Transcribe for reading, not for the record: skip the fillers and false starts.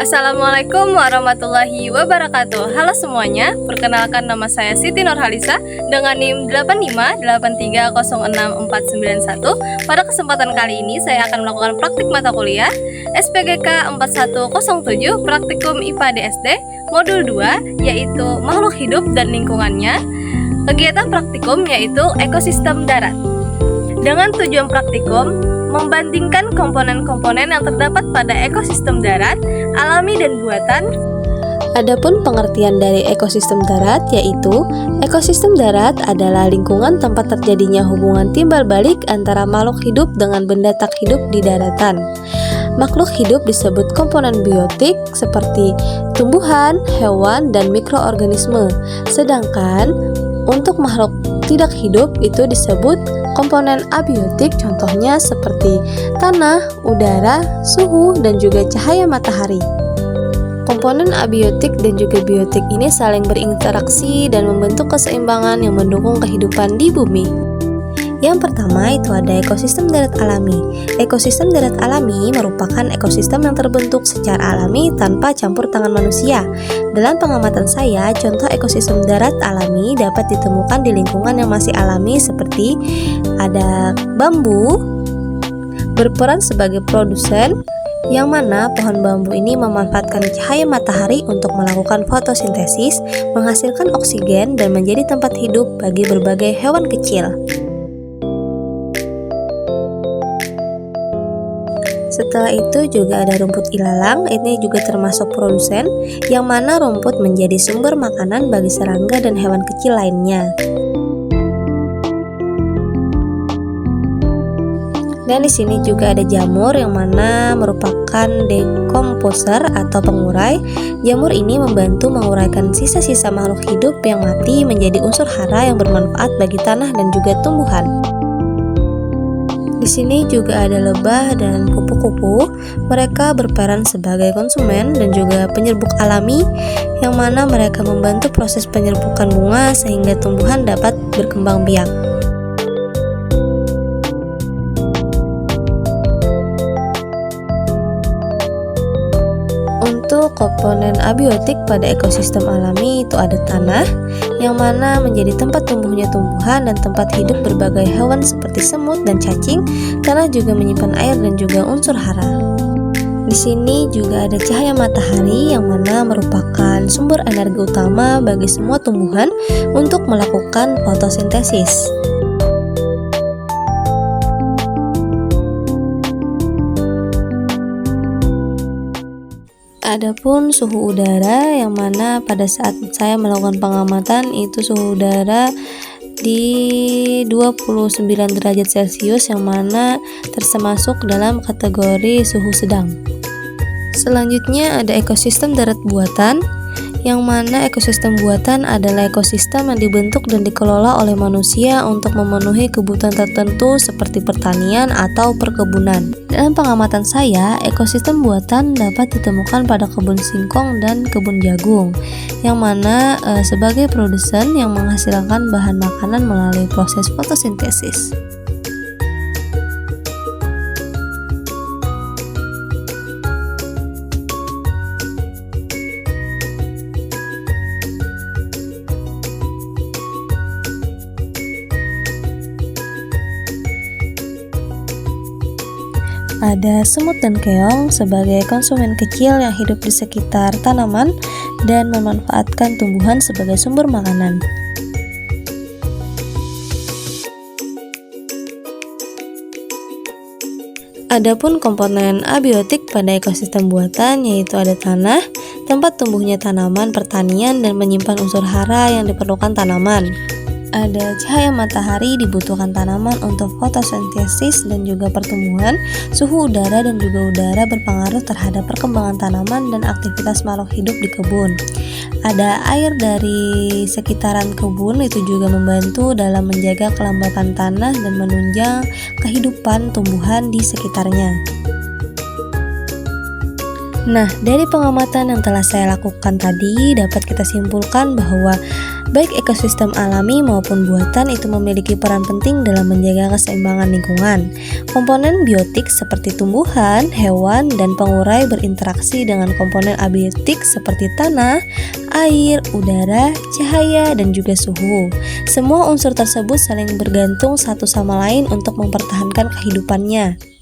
Assalamualaikum warahmatullahi wabarakatuh. Halo semuanya, perkenalkan nama saya Siti Nurhalisa dengan NIM 8583064491. Pada kesempatan kali ini saya akan melakukan praktik mata kuliah SPGK 4107 Praktikum IPA DSD Modul 2, yaitu Makhluk Hidup dan Lingkungannya. Kegiatan praktikum yaitu Ekosistem Darat. Dengan tujuan praktikum membandingkan komponen-komponen yang terdapat pada ekosistem darat, alami dan buatan. Adapun pengertian dari ekosistem darat yaitu ekosistem darat adalah lingkungan tempat terjadinya hubungan timbal balik antara makhluk hidup dengan benda tak hidup di daratan. Makhluk hidup disebut komponen biotik seperti tumbuhan, hewan, dan mikroorganisme. Sedangkan untuk makhluk tidak hidup itu disebut komponen abiotik, contohnya seperti tanah, udara, suhu, dan juga cahaya matahari. Komponen abiotik dan juga biotik ini saling berinteraksi dan membentuk keseimbangan yang mendukung kehidupan di bumi. Yang pertama itu ada ekosistem darat alami. Ekosistem darat alami merupakan ekosistem yang terbentuk secara alami tanpa campur tangan manusia. Dalam pengamatan saya, contoh ekosistem darat alami dapat ditemukan di lingkungan yang masih alami seperti ada bambu berperan sebagai produsen, yang mana pohon bambu ini memanfaatkan cahaya matahari untuk melakukan fotosintesis, menghasilkan oksigen dan menjadi tempat hidup bagi berbagai hewan kecil. Setelah itu juga ada rumput ilalang, ini juga termasuk produsen, yang mana rumput menjadi sumber makanan bagi serangga dan hewan kecil lainnya. Dan di sini juga ada jamur, yang mana merupakan dekomposer atau pengurai. Jamur ini membantu menguraikan sisa-sisa makhluk hidup yang mati menjadi unsur hara yang bermanfaat bagi tanah dan juga tumbuhan. Di sini juga ada lebah dan kupu-kupu. Mereka berperan sebagai konsumen dan juga penyerbuk alami, yang mana mereka membantu proses penyerbukan bunga sehingga tumbuhan dapat berkembang biak. Untuk komponen abiotik pada ekosistem alami itu ada tanah, yang mana menjadi tempat tumbuhnya tumbuhan dan tempat hidup berbagai hewan seperti semut dan cacing. Tanah juga menyimpan air dan juga unsur hara. Di sini juga ada cahaya matahari, yang mana merupakan sumber energi utama bagi semua tumbuhan untuk melakukan fotosintesis. Adapun suhu udara, yang mana pada saat saya melakukan pengamatan itu suhu udara di 29 derajat Celcius, yang mana termasuk dalam kategori suhu sedang. Selanjutnya ada ekosistem darat buatan, yang mana ekosistem buatan adalah ekosistem yang dibentuk dan dikelola oleh manusia untuk memenuhi kebutuhan tertentu seperti pertanian atau perkebunan. Dalam pengamatan saya, ekosistem buatan dapat ditemukan pada kebun singkong dan kebun jagung, yang mana sebagai produsen yang menghasilkan bahan makanan melalui proses fotosintesis. Ada semut dan keong sebagai konsumen kecil yang hidup di sekitar tanaman dan memanfaatkan tumbuhan sebagai sumber makanan. Adapun komponen abiotik pada ekosistem buatan yaitu ada tanah, tempat tumbuhnya tanaman pertanian dan menyimpan unsur hara yang diperlukan tanaman. Ada cahaya matahari dibutuhkan tanaman untuk fotosintesis dan juga pertumbuhan. Suhu udara dan juga udara berpengaruh terhadap perkembangan tanaman dan aktivitas makhluk hidup di kebun. Ada air dari sekitaran kebun, itu juga membantu dalam menjaga kelembapan tanah dan menunjang kehidupan tumbuhan di sekitarnya. Nah, dari pengamatan yang telah saya lakukan tadi dapat kita simpulkan bahwa Baik ekosistem alami maupun buatan itu memiliki peran penting dalam menjaga keseimbangan lingkungan. Komponen biotik seperti tumbuhan, hewan, dan pengurai berinteraksi dengan komponen abiotik seperti tanah, air, udara, cahaya, dan juga suhu. Semua unsur tersebut saling bergantung satu sama lain untuk mempertahankan kehidupannya.